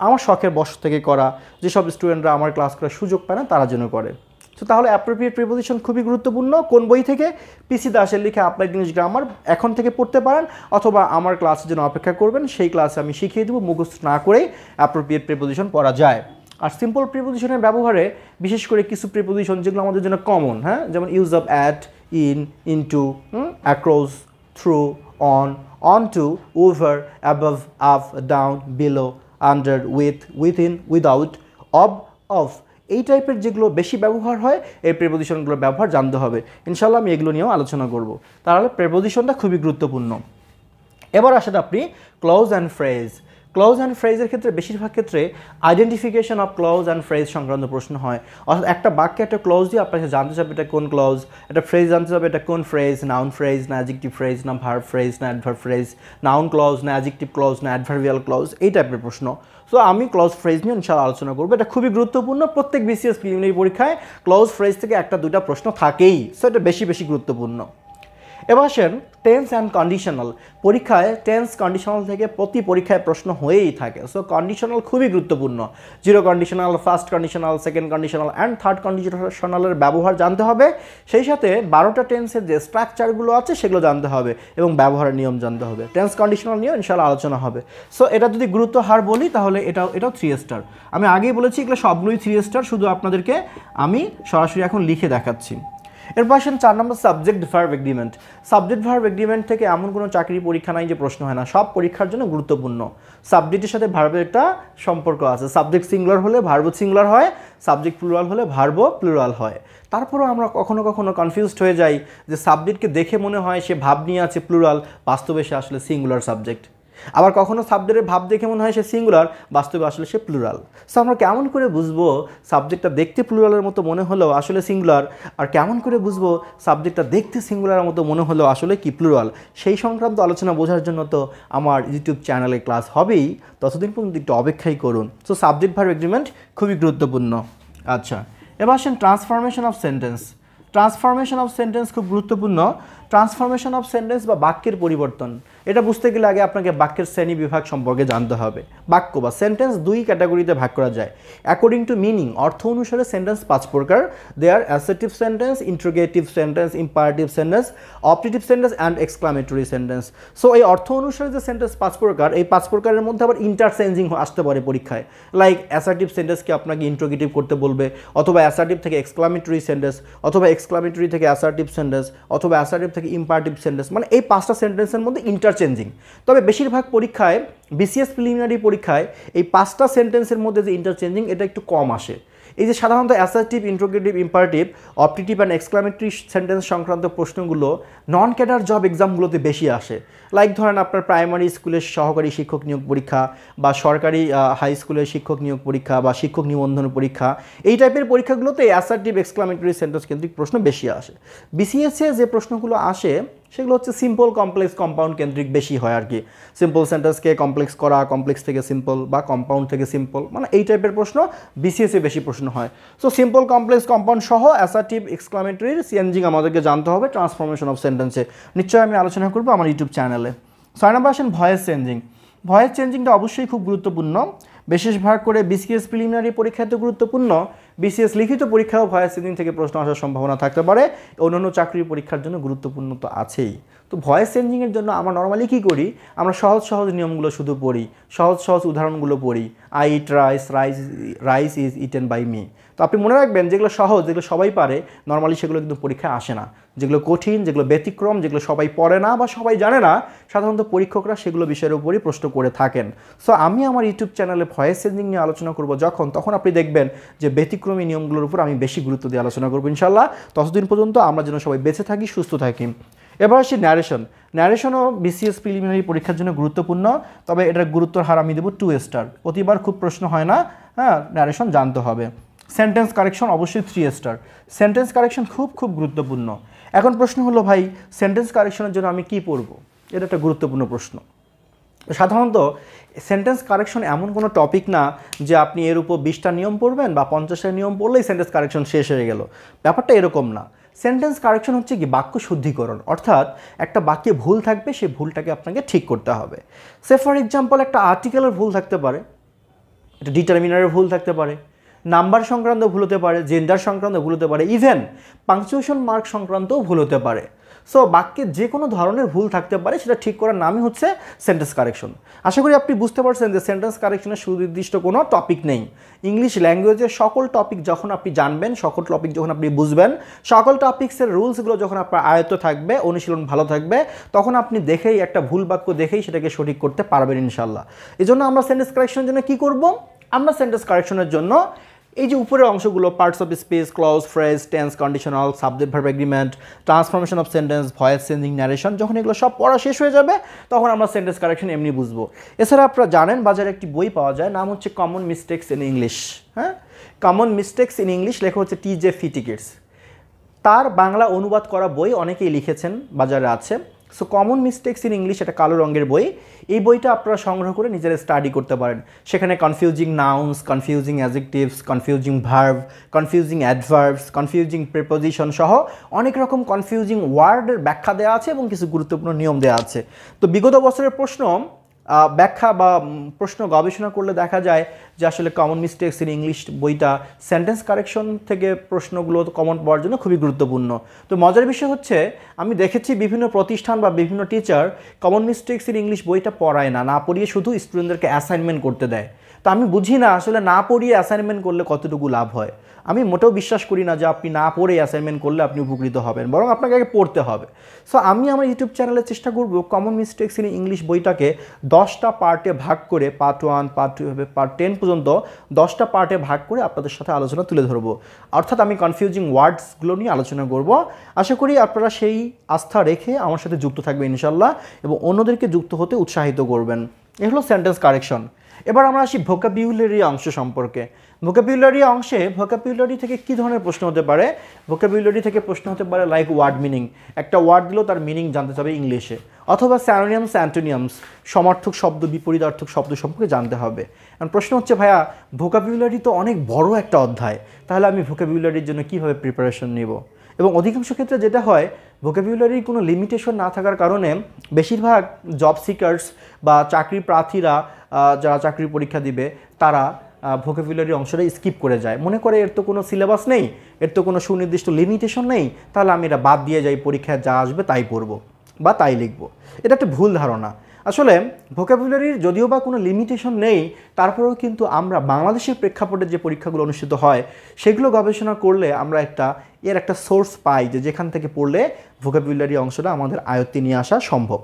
আমার শখের বশ থেকে করা, যেসব স্টুডেন্টরা আমার ক্লাস করার সুযোগ পায় না তারা জন্য করে। তো তাহলে অ্যাপ্রোপ্রিয়েট প্রিপোজিশন খুবই গুরুত্বপূর্ণ। কোন বই থেকে? পি.সি. দাসের লেখা অ্যাপ্লাইড ইংলিশ গ্রামার এখন থেকে পড়তে পারেন, অথবা আমার ক্লাসের জন্য অপেক্ষা করবেন, সেই ক্লাসে আমি শিখিয়ে দেবো মুখস্থ না করেই অ্যাপ্রোপ্রিয়েট প্রিপোজিশন পড়া যায়। আর সিম্পল প্রিপোজিশনের ব্যবহারে বিশেষ করে কিছু প্রিপোজিশন যেগুলো আমাদের জন্য কমন, হ্যাঁ, যেমন use of at, in, into, across, through, on to, over, above, up, down, below, under, with, within, without, of, এই টাইপের যেগুলো বেশি ব্যবহার হয়, এই প্রিপোজিশনগুলোর ব্যবহার জানতে হবে। ইনশাল্লাহ আমি এগুলো নিয়েও আলোচনা করব। তাহলে প্রিপোজিশনটা খুবই গুরুত্বপূর্ণ। এবার আসেন আপনি clause and phrase. Clause and ফ্রেজের ক্ষেত্রে বেশিরভাগ ক্ষেত্রে identification of clause and phrase সংক্রান্ত প্রশ্ন হয়। অর্থাৎ একটা বাক্যে একটা ক্লজ দিয়ে আপনাকে জানতে চাবে এটা কোন ক্লজ, একটা ফ্রেজ জানতে চাবে এটা কোন ফ্রেজ, নাউন ফ্রেজ না অ্যাডজেক্টিভ ফ্রেজ না ভার্ব ফ্রেজ না অ্যাডভার্ব ফ্রেজ, নাউন ক্লজ না অ্যাডজেক্টিভ ক্লজ না অ্যাডভার্বিয়াল ক্লজ, এই টাইপের প্রশ্ন। সো আমি ক্লজ ফ্রেজ নিয়ে ইনশাআল্লাহ আলোচনা করবো। এটা খুবই গুরুত্বপূর্ণ। প্রত্যেক বিসিএস প্রিলিমিনারি পরীক্ষায় ক্লজ ফ্রেজ থেকে 1-2টা প্রশ্ন থাকেই। সো এটা বেশি বেশি গুরুত্বপূর্ণ। এবার আসেন টেন্স অ্যান্ড কন্ডিশনাল। পরীক্ষায় টেন্স কন্ডিশনাল থেকে প্রতি পরীক্ষায় প্রশ্ন হয়েই থাকে। সো কন্ডিশনাল খুবই গুরুত্বপূর্ণ। Zero conditional, first conditional, second conditional and third কন্ডিশনালের ব্যবহার জানতে হবে। সেই সাথে 12টা টেন্সের যে স্ট্রাকচারগুলো আছে সেগুলো জানতে হবে এবং ব্যবহারের নিয়ম জানতে হবে। টেন্স কন্ডিশনাল নিয়ে ইনশাআল্লাহ আলোচনা হবে। সো এটা যদি গুরুত্ব হার বলি তাহলে এটাও 3 স্টার। আমি আগেই বলেছি এগুলো সবগুলোই 3 স্টার, শুধু আপনাদেরকে আমি সরাসরি এখন লিখে দেখাচ্ছি। এরপর আসেন 4 নম্বর subject verb agreement. Subject verb agreement থেকে এমন কোনো চাকরির পরীক্ষা নাই যে প্রশ্ন হয় না, সব পরীক্ষার জন্য গুরুত্বপূর্ণ। সাবজেক্টের সাথে ভার্বের একটা সম্পর্ক আছে। সাবজেক্ট সিঙ্গুলার হলে ভার্ব সিঙ্গুলার হয়, সাবজেক্ট প্লুরাল হলে ভার্ব প্লুরাল হয়। তারপরেও আমরা কখনো কখনো কনফিউজড হয়ে যাই যে সাবজেক্টকে দেখে মনে হয় সে ভাব নিয়ে আছে প্লুরাল, বাস্তবে সে আসলে সিঙ্গুলার সাবজেক্ট। আবার কখনো সাবজেক্টের ভাব দেখে মনে হয় সে সিঙ্গুলার, বাস্তবে আসলে সে প্লুরাল। সো আমরা কেমন করে বুঝবো সাবজেক্টটা দেখতে প্লুরালের মতো মনে হলেও আসলে সিঙ্গুলার, আর কেমন করে বুঝবো সাবজেক্টটা দেখতে সিঙ্গুলারের মতো মনে হলেও আসলে কি প্লুরাল? সেই সংক্রান্ত আলোচনা বোঝার জন্য তো আমার ইউটিউব চ্যানেলে ক্লাস হবেই, ততদিন পর্যন্ত একটু অপেক্ষাই করুন। সো সাবজেক্ট ভার্ব এগ্রিমেন্ট খুবই গুরুত্বপূর্ণ। আচ্ছা, এবার আসেন transformation of sentence. Transformation of sentence খুব গুরুত্বপূর্ণ। ট্রান্সফরমেশন অফ সেন্টেন্স বা বাক্যের পরিবর্তন, এটা বুঝতে গেলে আগে আপনাকে বাক্যের শ্রেণী বিভাগ সম্পর্কে জানতে হবে। বাক্য বা সেন্টেন্স 2 ক্যাটাগরিতে ভাগ করা যায়। অ্যাকর্ডিং টু মিনিং, অর্থ অনুসারে সেন্টেন্স 5 প্রকার। There assertive sentence, interrogative sentence, imperative sentence, optative sentence and exclamatory sentence. So এই অর্থ অনুসারে যে সেন্টেন্স 5 প্রকার, এই 5 প্রকারের মধ্যে আবার ইন্টারচেঞ্জিং আসতে পারে পরীক্ষায়। লাইক অ্যাসার্টিভ সেন্টেন্সকে আপনাকে ইন্ট্রোগেটিভ করতে বলবে, অথবা অ্যাসার্টিভ থেকে এক্সক্লামেটরি সেন্টেন্স, অথবা এক্সক্লামেটরি থেকে অ্যাসার্টিভ সেন্টেন্স, অথবা অ্যাসার্টিভ থেকে ইম্পারেটিভ সেন্টেন্স। মানে এই 5টা সেন্টেন্সের মধ্যে ইন্টারচেঞ্জিং। তবে বেশিরভাগ পরীক্ষায়, বিসিএস প্রিলিমিনারি পরীক্ষায় এই 5টা সেন্টেন্সের মধ্যে যে ইন্টারচেঞ্জিং এটা একটু কম আসে। এই যে সাধারণত assertive, interrogative, imperative, optative and exclamatory sentence সংক্রান্ত প্রশ্নগুলো নন ক্যাডার জব এক্সামগুলোতে বেশি আসে। লাইক ধরেন আপনার প্রাইমারি স্কুলের সহকারী শিক্ষক নিয়োগ পরীক্ষা, বা সরকারি হাই স্কুলের শিক্ষক নিয়োগ পরীক্ষা, বা শিক্ষক নিবন্ধন পরীক্ষা, এই টাইপের পরীক্ষাগুলোতে অ্যাসার্টিভ, এক্সক্লামেটরি সেন্টেন্স কেন্দ্রিক প্রশ্ন বেশি আসে। বিসিএসে যে প্রশ্নগুলো আসে সেগুলো হচ্ছে সিম্পল, কমপ্লেক্স, কম্পাউন্ড কেন্দ্রিক বেশি হয় আর কি। সিম্পল সেন্টেন্সকে কমপ্লেক্স করা, কমপ্লেক্স থেকে সিম্পল, বা কম্পাউন্ড থেকে সিম্পল, মানে এই টাইপের প্রশ্ন বিসিএসে বেশি প্রশ্ন হয়। সো সিম্পল, কমপ্লেক্স, কম্পাউন্ড সহ অ্যাসার্টিভ, এক্সক্লামেটরির চেঞ্জিং আমাদেরকে জানতে হবে ট্রান্সফরমেশন অফ সেন্টেন্সে। নিশ্চয়ই আমি আলোচনা করবো আমার ইউটিউব চ্যানেলে। 6 নম্বর আসেন ভয়েস চেঞ্জিং। ভয়েস চেঞ্জিংটা অবশ্যই খুব গুরুত্বপূর্ণ, বিশেষভাগ করে বিসিএস প্রিলিমিনারি পরীক্ষাতে গুরুত্বপূর্ণ। বিসিএস লিখিত পরীক্ষাও ভয়েস চেঞ্জিং থেকে প্রশ্ন আসার সম্ভাবনা থাকতে পারে। অন্যান্য চাকরির পরীক্ষার জন্য গুরুত্বপূর্ণ তো আছেই। তো ভয়েস চেঞ্জিংয়ের জন্য আমরা নর্মালি কী করি, আমরা সহজ সহজ নিয়মগুলো শুধু পড়ি, সহজ সহজ উদাহরণগুলো পড়ি। I eat rice, rice is eaten by me. তো আপনি মনে রাখবেন যেগুলো সহজ, যেগুলো সবাই পারে, নর্মালি সেগুলো কিন্তু পরীক্ষায় আসে না। যেগুলো কঠিন, যেগুলো ব্যতিক্রম, যেগুলো সবাই পড়ে না বা সবাই জানে না, সাধারণত পরীক্ষকরা সেগুলো বিষয়ের উপরই প্রশ্ন করে থাকেন। সো আমি আমার ইউটিউব চ্যানেলে ভয়েস চেঞ্জিং নিয়ে আলোচনা করব তখন আপনি দেখবেন যে ব্যতিক্রমী নিয়মগুলোর উপর আমি বেশি গুরুত্ব দিয়ে আলোচনা করবো ইনশাল্লাহ। ততদিন পর্যন্ত আমরা যেন সবাই বেঁচে থাকি, সুস্থ থাকি। এবার আসি ন্যারেশন। ন্যারেশনও বিসিএস প্রিলিমিনারি পরীক্ষার জন্য গুরুত্বপূর্ণ, তবে এটার গুরুত্বর হার আমি দেবো 2 স্টার। প্রতিবার খুব প্রশ্ন হয় না, হ্যাঁ, ন্যারেশন জানতে হবে। সেন্টেন্স কারেকশন অবশ্যই 3 স্টার। সেন্টেন্স কারেকশন খুব গুরুত্বপূর্ণ। এখন প্রশ্ন হলো ভাই, সেন্টেন্স কারেকশনের জন্য আমি কি পড়বো? এটা একটা গুরুত্বপূর্ণ প্রশ্ন। সাধারণত সেন্টেন্স কারেকশন এমন কোনো টপিক না যে আপনি এর উপর 20টা নিয়ম পড়বেন বা 50টা নিয়ম পড়লেই সেন্টেন্স কারেকশন শেষ হয়ে গেল। ব্যাপারটা এরকম না। সেন্টেন্স কারেকশন হচ্ছে কি বাক্য শুদ্ধিকরণ, অর্থাৎ একটা বাক্যে ভুল থাকবে, সেই ভুলটাকে আপনাকে ঠিক করতে হবে। সে ফর এক্সাম্পল একটা আর্টিকেলের ভুল থাকতে পারে, একটা ডিটারমিনারের ভুল থাকতে পারে, নাম্বার সংক্রান্ত ভুল হতে পারে, জেন্ডার সংক্রান্ত ভুল হতে পারে, ইভেন পাংচুয়েশন মার্ক সংক্রান্তও ভুল হতে পারে। সো বাক্যে যে কোনো ধরনের ভুল থাকতে পারে, সেটা ঠিক করার নামই হচ্ছে সেন্টেন্স কারেকশন। আশা করি আপনি বুঝতে পারছেন যে সেন্টেন্স কারেকশনের সুনির্দিষ্ট কোনো টপিক নেই। ইংলিশ ল্যাঙ্গুয়েজের সকল টপিক যখন আপনি জানবেন, সকল টপিক যখন আপনি বুঝবেন, সকল টপিক্সের রুলসগুলো যখন আপনার আয়ত্ত থাকবে, অনুশীলন ভালো থাকবে, তখন আপনি দেখেই একটা ভুল বাক্য দেখেই সেটাকে সঠিক করতে পারবেন ইনশাল্লাহ। এই জন্য আমরা সেন্টেন্স কারেকশনের জন্য কী করব? আমরা সেন্টেন্স কারেকশনের জন্য এই যে উপরের অংশগুলো, parts of speech, clause, phrase, tense, conditional, subject verb agreement, transformation of sentence, voice changing, narration, যখন এগুলো সব পড়া শেষ হয়ে যাবে তখন আমরা সেন্টেন্স কারেকশন এমনি বুঝবো। এছাড়া আপনারা জানেন বাজারে একটি বই পাওয়া যায়, নাম হচ্ছে কমন মিস্টেক্স ইন ইংলিশ। হ্যাঁ, কমন মিস্টেক্স ইন ইংলিশ লেখা হচ্ছে TJ Fitickets। তার বাংলা অনুবাদ করা বই অনেকেই লিখেছেন, বাজারে আছে। So common mistakes in English একটা কালো রঙের বই, এই বইটা আপনারা সংগ্রহ করে নিজেরা স্টাডি করতে পারেন। সেখানে confusing nouns, confusing adjectives, confusing verb, confusing adverbs, confusing preposition সহ অনেক রকম কনফিউজিং ওয়ার্ডের ব্যাখ্যা দেওয়া আছে এবং কিছু গুরুত্বপূর্ণ নিয়ম দেওয়া আছে। তো বিগত বছরের প্রশ্ন ব্যাখ্যা বা প্রশ্ন গবেষণা করলে দেখা যায় যে আসলে কমন মিস্টেকস ইন ইংলিশ বইটা সেন্টেন্স কারেকশন থেকে প্রশ্নগুলো কমন পাওয়ার জন্য খুবই গুরুত্বপূর্ণ। তো মজার বিষয় হচ্ছে আমি দেখেছি বিভিন্ন প্রতিষ্ঠান বা বিভিন্ন teacher common mistakes in English বইটা পড়ায় না, না পড়িয়ে শুধু স্টুডেন্টদেরকে অ্যাসাইনমেন্ট করতে দেয়। তো আমি বুঝি না আসলে না পড়িয়ে অ্যাসাইনমেন্ট করলে কতটুকু লাভ হয়। আমি মোটেও বিশ্বাস করি না যে আপনি না পড়ে অ্যাসাইনমেন্ট করলে আপনি উপকৃত হবেন, বরং আপনাকে আগে পড়তে হবে। সো আমি আমার ইউটিউব চ্যানেলে চেষ্টা করব কমন মিস্টেকস ইন ইংলিশ বইটাকে 10টা পার্টে ভাগ করে, পার্ট 1, পার্ট 2, পার্ট 10 পর্যন্ত 10টা পার্টে ভাগ করে আপনাদের সাথে আলোচনা তুলে ধরবো। অর্থাৎ আমি কনফিউজিং ওয়ার্ডসগুলো নিয়ে আলোচনা করব। আশা করি আপনারা সেই আস্থা রেখে আমার সাথে যুক্ত থাকবেন ইনশাল্লাহ, এবং অন্যদেরকে যুক্ত হতে উৎসাহিত করবেন। এ হলো সেন্টেন্স কারেকশন। এবার আমরা আসি ভোকাবুলারি অংশ সম্পর্কে। ভোকাবুলারি অংশে ভোকাবুলারি থেকে কী ধরনের প্রশ্ন হতে পারে? ভোকাবুলারি থেকে প্রশ্ন হতে পারে লাইক ওয়ার্ড মিনিং, একটা ওয়ার্ড দিলেও তার মিনিং জানতে চাবে ইংলিশে, অথবা স্যানোনিয়ামস, অ্যান্টোনিয়ামস, সমার্থক শব্দ, বিপরীতার্থক শব্দ সম্পর্কে জানতে হবে। কারণ প্রশ্ন হচ্ছে ভাইয়া ভোকাবুলারি তো অনেক বড় একটা অধ্যায়, তাহলে আমি ভোকাবুলারির জন্য কীভাবে প্রিপারেশন নেব? এবং অধিকাংশ ক্ষেত্রে যেটা হয়, ভোকাবুলারির কোনো লিমিটেশন না থাকার কারণে বেশিরভাগ জব সিকার্স বা চাকরি প্রার্থীরা যারা চাকরির পরীক্ষা দিবে তারা ভোকাবুলারি অংশটা স্কিপ করে যায়, মনে করে এর তো কোনো সিলেবাস নেই, এর তো কোনো সুনির্দিষ্ট লিমিটেশন নেই, তাহলে আমি এটা বাদ দিয়ে যাই, পরীক্ষায় যা আসবে তাই পড়বো বা তাই লিখবো। এটা একটা ভুল ধারণা। আসলে ভোকাবুলারির যদিও বা কোনো লিমিটেশন নেই, তারপরেও কিন্তু আমরা বাংলাদেশের প্রেক্ষাপটে যে পরীক্ষাগুলো অনুষ্ঠিত হয় সেগুলো গবেষণা করলে আমরা এর একটা সোর্স পাই যে যেখান থেকে পড়লে ভোকাবুলারি অংশটা আমাদের আয়ত্তে নিয়ে আসা সম্ভব।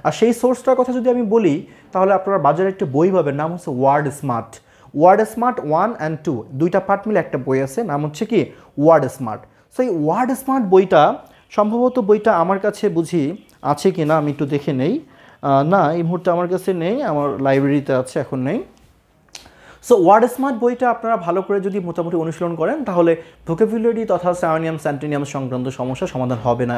আর সেই সোর্সটার কথা যদি আমি বলি, তাহলে আপনারা বাজারে একটা বই পাবেন, নাম হচ্ছে word smart. Word smart 1 and 2 দুইটা পার্ট মিলে একটা বই আছে, নাম হচ্ছে কি ওয়ার্ড স্মার্ট। সো এই ওয়ার্ড স্মার্ট বইটা সম্ভবত বইটা আমার কাছে বুঝি আছে কি না, আমি একটু দেখে নেই। না, এই মুহূর্তে আমার কাছে নেই, আমার লাইব্রেরিতে আছে, এখন নেই। সো ওয়ার্ড স্মার্ট বইটা আপনারা ভালো করে যদি মোটামুটি অনুশীলন করেন তাহলে ভোকাবুলারি তথা স্যানোনিয়ামস, অ্যান্টোনিয়ামস সংক্রান্ত সমস্যা সমাধান হবে না,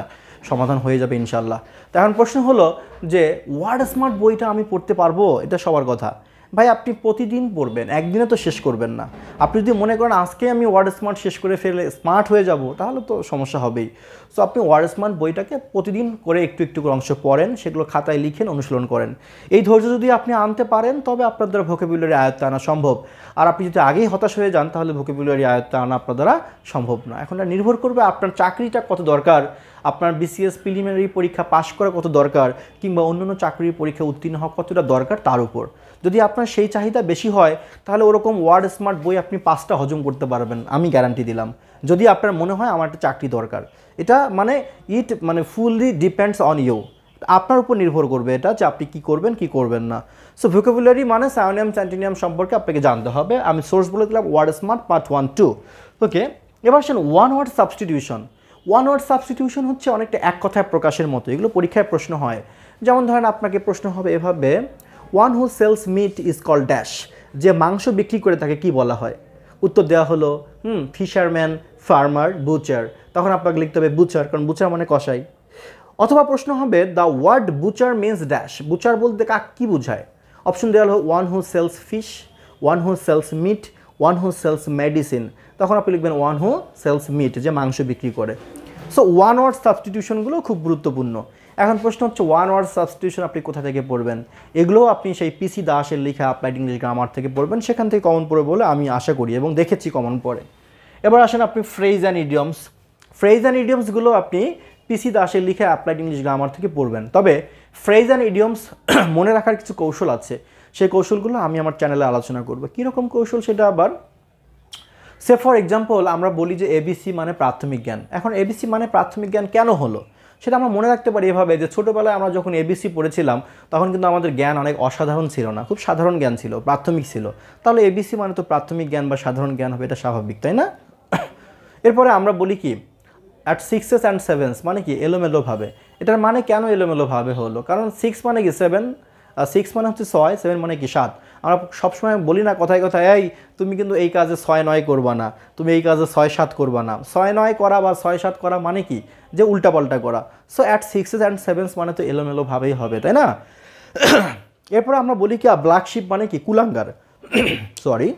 সমাধান হয়ে যাবে ইনশাল্লাহ। তো এখন প্রশ্ন হলো যে ওয়ার্ড স্মার্ট বইটা আমি পড়তে পারবো? এটা সবার কথা। ভাই আপনি প্রতিদিন পড়বেন, একদিনে তো শেষ করবেন না। আপনি যদি মনে করেন আজকে আমি ওয়ার্ড স্মার্ট শেষ করে ফেলে স্মার্ট হয়ে যাব, তাহলে তো সমস্যা হবেই। সো আপনি ওয়ার্ড স্মার্ট বইটাকে প্রতিদিন করে একটু একটু করে অংশ পড়েন, সেগুলো খাতায় লিখেন, অনুশীলন করেন। এই ধৈর্য যদি আপনি আনতে পারেন তবে আপনার দ্বারা ভোকাবুলারি আয়ত্তে আনা সম্ভব। আর আপনি যদি আগেই হতাশ হয়ে যান তাহলে ভোকাবুলারি আয়ত্তে আনা আপনার দ্বারা সম্ভব না। এখন এটা নির্ভর করবে আপনার চাকরিটা কত দরকার, আপনার বিসিএস প্রিলিমিনারি পরীক্ষা পাশ করা কত দরকার, কিংবা অন্যান্য চাকরির পরীক্ষা উত্তীর্ণ হওয়া কতটা দরকার তার উপর। যদি আপনার সেই চাহিদা বেশি হয় তাহলে ওরকম ওয়ার্ড স্মার্ট বই আপনি 5টা হজম করতে পারবেন, আমি গ্যারান্টি দিলাম। যদি আপনার মনে হয় আমার একটা চাকরি দরকার, এটা মানে ফুললি ডিপেন্ডস অন ইউ, আপনার উপর নির্ভর করবে এটা যে আপনি কী করবেন কি করবেন না। সো ভোকাবুলারি মানে স্যানোনিয়ামস, অ্যান্টোনিয়ামস সম্পর্কে আপনাকে জানতে হবে। আমি সোর্স বলে দিলাম ওয়ার্ড স্মার্ট পার্ট 1, 2। ওকে, এবার আসেন one word substitution. One word substitution হচ্ছে অনেকটা এক কথায় প্রকাশের মতো, এগুলো পরীক্ষায় প্রশ্ন হয়। যেমন ধরেন আপনাকে প্রশ্ন হবে এভাবে, one who sells meat is called dash, যে মাংস বিক্রি করে তাকে কি বলা হয়? উত্তর দেওয়া হলো ফিশারম্যান, ফার্মার, বুচার। তখন আপনাকে লিখতে হবে বুচার, কারণ বুচার মানে কসাই। অথবা প্রশ্ন হবে the word butcher means dash, butcher বলতে কী বোঝায়? অপশন দেওয়া হলো one who sells fish, one who sells meat, one who sells medicine. তখন আপনি লিখবেন ওয়ান হু সেলস মিট, যে মাংস বিক্রি করে। সো ওয়ান ওয়ার্ড সাবস্টিটিউশনগুলো খুব গুরুত্বপূর্ণ। এখন প্রশ্ন হচ্ছে ওয়ান ওয়ার্ড সাবস্টিটিউশন আপনি কোথা থেকে পড়বেন? এগুলোও আপনি সেই পিসি দাসের লেখা অ্যাপ্লাইড ইংলিশ গ্রামার থেকে পড়বেন, সেখান থেকে কমন পড়ে বলে আমি আশা করি এবং দেখেছি কমন পড়ে। এবার আসেন আপনি phrase and idioms. Phrase and ইডিয়মসগুলো আপনি পিসি দাসের লেখা অ্যাপ্লাইড ইংলিশ গ্রামার থেকে পড়বেন। তবে ফ্রেজ অ্যান্ড ইডিয়মস মনে রাখার কিছু কৌশল আছে, সেই কৌশলগুলো আমি আমার চ্যানেলে আলোচনা করব। কীরকম কৌশল সেটা আবার? সে ফর এক্সাম্পল আমরা বলি যে এবিসি মানে প্রাথমিক জ্ঞান। এখন এবিসি মানে প্রাথমিক জ্ঞান কেন হলো সেটা আমরা মনে রাখতে পারি এভাবে যে ছোটোবেলায় আমরা যখন এবিসি পড়েছিলাম তখন কিন্তু আমাদের জ্ঞান অনেক অসাধারণ ছিল না, খুব সাধারণ জ্ঞান ছিল, প্রাথমিক ছিল। তাহলে এবিসি মানে তো প্রাথমিক জ্ঞান বা সাধারণ জ্ঞান হবে, এটা স্বাভাবিক, তাই না? এরপরে আমরা বলি কি অ্যাট 6s and 7s মানে কি এলোমেলোভাবে। এটার মানে কেন এলোমেলোভাবে হলো? কারণ 6 মানে কি 7, 6 মানে হচ্ছে 6, 7 মানে কি 7। আমরা সবসময় বলি না কথায় কথায়, এই তুমি কিন্তু এই কাজে 6-9 করবা না, তুমি এই কাজে 6-7 করবা না। 6-9 করা বা 6-7 করা মানে কি, যে উল্টাপাল্টা করা। So at 6s and 7s মানে তো এলোমেলোভাবেই হবে, তাই না? এরপরে আমরা বলি কি ব্ল্যাক শিপ মানে কি, কুলাঙ্গার। সরি,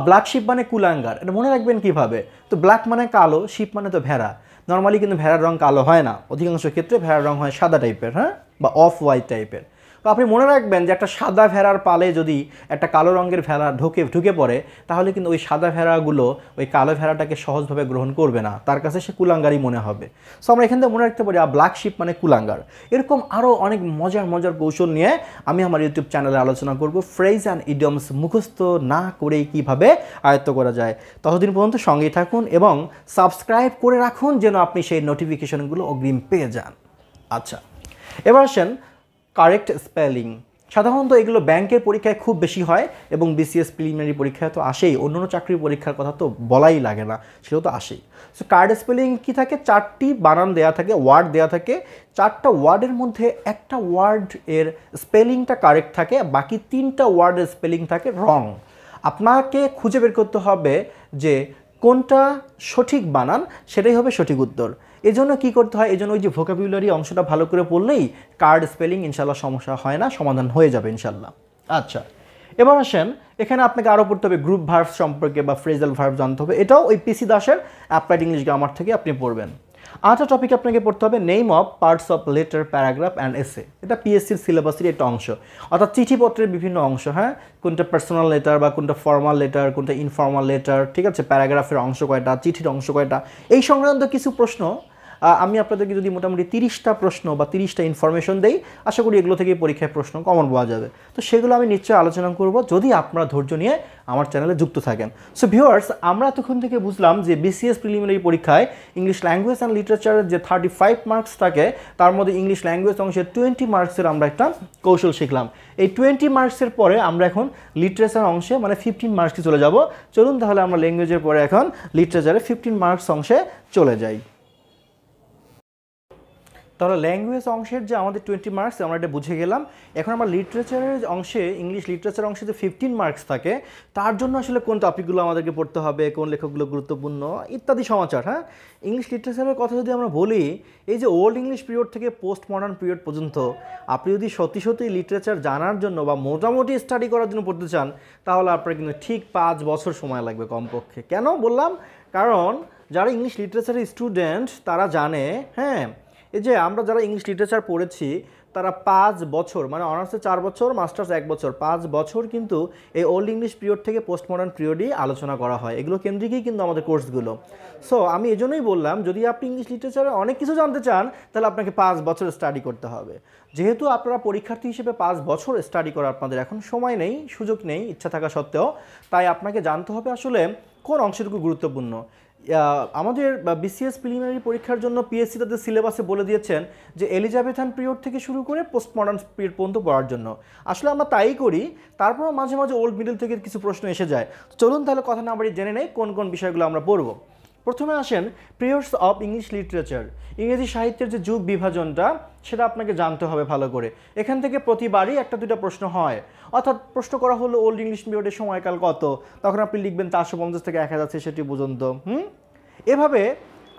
ব্ল্যাক শিপ মানে কুলাঙ্গার, এটা মনে রাখবেন কীভাবে? তো ব্ল্যাক মানে কালো, শিপ মানে তো ভেড়া। নর্মালি কিন্তু ভেড়ার রং কালো হয় না, অধিকাংশ ক্ষেত্রে ভেড়ার রং হয় সাদা টাইপের, হ্যাঁ, বা অফ হোয়াইট টাইপের। তো আপনি মনে রাখবেন যে একটা সাদা ভেড়ার পালে যদি একটা কালো রঙের ভেড়া ঢুকে পড়ে, তাহলে কিন্তু ওই সাদা ভেড়াগুলো ওই কালো ভেড়াটাকে সহজভাবে গ্রহণ করবে না, তার কাছে সে কুলাঙ্গারই মনে হবে। সো আমরা এখান থেকে মনে রাখতে পারি ব্ল্যাক শিপ মানে কুলাঙ্গার। এরকম আরও অনেক মজার মজার কৌশল নিয়ে আমি আমার ইউটিউব চ্যানেলে আলোচনা করব, ফ্রেজ অ্যান্ড ইডিয়মস মুখস্থ না করেই কীভাবে আয়ত্ত করা যায়। ততদিন পর্যন্ত সঙ্গেই থাকুন এবং সাবস্ক্রাইব করে রাখুন যেন আপনি সেই নোটিফিকেশনগুলো অগ্রিম পেয়ে যান। আচ্ছা, এবার আসেন কারেক্ট স্পেলিং। সাধারণত এগুলো ব্যাংকের পরীক্ষায় খুব বেশি হয় এবং বিসিএস প্রিলিমিনারি পরীক্ষায় তো আসেই, অন্যান্য চাকরির পরীক্ষার কথা তো বলাই লাগে না, সেটাও তো আসেই। সো কারেক্ট স্পেলিং কী থাকে, 4টি বানান দেওয়া থাকে, ওয়ার্ড দেওয়া থাকে, 4টা ওয়ার্ডের মধ্যে একটা ওয়ার্ড এর স্পেলিংটা কারেক্ট থাকে, বাকি 3টা ওয়ার্ডের স্পেলিং থাকে রং। আপনাকে খুঁজে বের করতে হবে যে কোনটা সঠিক বানান, সেটাই হবে সঠিক উত্তর। এজন্য কি করতে হয়, এজন্য ওই যে ভোকাবুলারি অংশটা ভালো করে পড়লেই কার্ড স্পেলিং ইনশাল্লাহ সমস্যা হয় না, সমাধান হয়ে যাবে ইনশাল্লাহ। আচ্ছা, এবার আসেন এখানে আপনাকে আরও পড়তে হবে গ্রুপ ভার্ব সম্পর্কে বা ফ্রেজাল ভার্ব জানতে হবে, এটাও ওই পিসি দাসের অ্যাপ্লাইড ইংলিশ গ্রামার থেকে আপনি পড়বেন। আরেকটা টপিক আপনাকে পড়তে হবে name of parts of letter, paragraph and এসে। এটা পিএসসির সিলেবাসের একটা অংশ, অর্থাৎ চিঠিপত্রের বিভিন্ন অংশ, হ্যাঁ, কোনটা পার্সোনাল লেটার বা কোনটা ফর্মাল লেটার, কোনটা ইনফর্মাল লেটার, ঠিক আছে, প্যারাগ্রাফের অংশ কয়টা, চিঠির অংশ কয়টা, এই সংক্রান্ত কিছু প্রশ্ন আমি আপনাদেরকে যদি মোটামুটি 30টা প্রশ্ন বা 30টা ইনফরমেশন দেই, আশা করি এগুলো থেকে পরীক্ষায় প্রশ্ন কমন পাওয়া যাবে। তো সেগুলো আমি নিশ্চয়ই আলোচনা করব যদি আপনারা ধৈর্য নিয়ে আমার চ্যানেলে যুক্ত থাকেন। সো ভিউয়ার্স, আমরা এতক্ষণ থেকে বুঝলাম যে বিসিএস প্রিলিমিনারি পরীক্ষায় ইংলিশ ল্যাঙ্গুয়েজ অ্যান্ড লিটারেচারের যে 35 মার্কস থাকে, তার মধ্যে ইংলিশ ল্যাঙ্গুয়েজ অংশের 20 মার্কসের আমরা একটা কৌশল শিখলাম। এই 20 মার্কসের পরে আমরা এখন লিটারেচার অংশে মানে 15 মার্কসে চলে যাব। চলুন তাহলে আমরা ল্যাঙ্গুয়েজের পরে এখন লিটারেচারে 15 মার্কস অংশে চলে যাই। তাহলে ল্যাঙ্গুয়েজ অংশের যে আমাদের 20 মার্কস আমরা এটা বুঝে গেলাম। এখন আমরা লিটারেচারের অংশে, ইংলিশ লিটারেচার অংশে যে 15 মার্কস থাকে, তার জন্য আসলে কোন টপিকগুলো আমাদেরকে পড়তে হবে, কোন লেখকগুলো গুরুত্বপূর্ণ ইত্যাদি সমাচার। হ্যাঁ, ইংলিশ লিটারেচারের কথা যদি আমরা বলি, এই যে ওল্ড ইংলিশ পিরিয়ড থেকে পোস্ট মডার্ন পিরিয়ড পর্যন্ত আপনি যদি সত্যি সত্যি লিটারেচার জানার জন্য বা মোটামুটি স্টাডি করার জন্য পড়তে চান, তাহলে আপনার কিন্তু ঠিক 5 বছর সময় লাগবে কমপক্ষে। কেন বললাম? কারণ যারা ইংলিশ লিটারেচারের স্টুডেন্ট তারা জানে, হ্যাঁ, এই যে আমরা যারা ইংলিশ লিটারেচার পড়েছি তারা 5 বছর, মানে অনার্সে 4 বছর, মাস্টার্স 1 বছর, 5 বছর কিন্তু এই ওল্ড ইংলিশ পিরিয়ড থেকে পোস্ট মডার্ন পিরিয়ডই আলোচনা করা হয়। এগুলো কেন্দ্রিকই কিন্তু আমাদের কোর্সগুলো। সো আমি এজন্যই বললাম, যদি আপনি ইংলিশ লিটারেচারে অনেক কিছু জানতে চান, তাহলে আপনাকে 5 বছর স্টাডি করতে হবে। যেহেতু আপনারা পরীক্ষার্থী হিসেবে 5 বছর স্টাডি করার আপনাদের এখন সময় নেই, সুযোগ নেই, ইচ্ছা থাকা সত্ত্বেও, তাই আপনাকে জানতে হবে আসলে কোন অংশটুকু গুরুত্বপূর্ণ। আমাদের বিসিএস প্রিলিমিনারি পরীক্ষার জন্য পিএসসি তাদের সিলেবাসে বলে দিয়েছেন যে এলিজাবেথান পিরিয়ড থেকে শুরু করে পোস্ট মডার্ন পিরিয়ড পর্যন্ত পড়ার জন্য। আসলে আমরা তাই করি, তারপর মাঝে মাঝে ওল্ড মিডল থেকে কিছু প্রশ্ন এসে যায়। চলুন তাহলে কথা না বাড়িয়ে জেনে নেই কোন কোন বিষয়গুলো আমরা পড়ব। প্রথমে আসেন পিরিয়ডস অফ ইংলিশ লিটারেচার, ইংরেজি সাহিত্যের যে যুগ বিভাজনটা সেটা আপনাকে জানতে হবে ভালো করে। এখান থেকে প্রতিবারই 1-2টা প্রশ্ন হয়, অর্থাৎ প্রশ্ন করা হলো ওল্ড ইংলিশ পিরিয়ডের সময়কাল কত, তখন আপনি লিখবেন 450 থেকে 1066 পর্যন্ত। এভাবে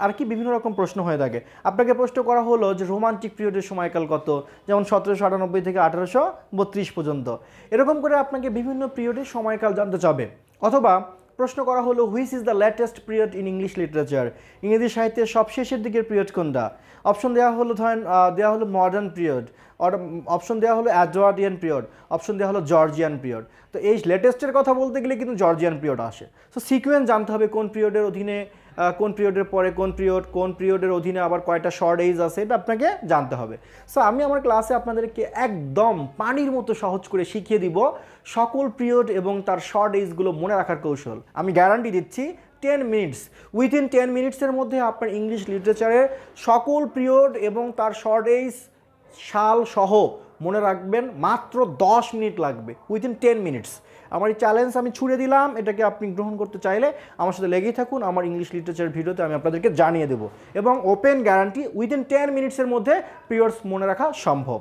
আর কি বিভিন্ন রকম প্রশ্ন হয়ে থাকে। আপনাকে প্রশ্ন করা হলো যে রোমান্টিক পিরিয়ডের সময়কাল কত, যেমন 1798 থেকে 1832 পর্যন্ত। এরকম করে আপনাকে বিভিন্ন পিরিয়ডের সময়কাল জানতে চাবে। অথবা প্রশ্ন করা হলো which is the latest period in English literature, ইংরেজি সাহিত্যের সবশেষের দিকের পিরিয়ড কোনটা। অপশন দেওয়া হলো, ধরেন দেওয়া হলো মডার্ন পিরিয়ড, অপশন দেওয়া হলো অ্যাডওয়ার্ডিয়ান পিরিয়ড, অপশন দেওয়া হলো জর্জিয়ান পিরিয়ড। তো এই লেটেস্টের কথা বলতে গেলে কিন্তু জর্জিয়ান পিরিয়ড আসে। সো সিকোয়েন্স জানতে হবে কোন পিরিয়ডের অধীনে কোন পিরিয়ডের পরে কোন পিরিয়ডের অধীনে আবার কয়টা শর্ট এজ আছে, এটা আপনাকে জানতে হবে। সো আমি আমার ক্লাসে আপনাদেরকে একদম পানির মতো সহজ করে শিখিয়ে দিব সকল পিরিয়ড এবং তার শর্ট এজগুলো মনে রাখার কৌশল। আমি গ্যারান্টি দিচ্ছি 10 মিনিটস, উইথিন 10 মিনিটসের মধ্যে আপনার ইংলিশ লিটারেচারের সকল পিরিয়ড এবং তার শর্ট এজ সাল সহ মনে রাখবেন। মাত্র 10 মিনিট লাগবে, উইথিন 10 মিনিটস। আমার এই চ্যালেঞ্জ আমি ছুড়ে দিলাম, এটাকে আপনি গ্রহণ করতে চাইলে আমার সাথে লেগেই থাকুন। আমার ইংলিশ লিটারেচার ভিডিওতে আমি আপনাদেরকে জানিয়ে দেবো এবং ওপেন গ্যারান্টি উইথিন 10 মিনিটসের মধ্যে পিরিয়ডস মনে রাখা সম্ভব।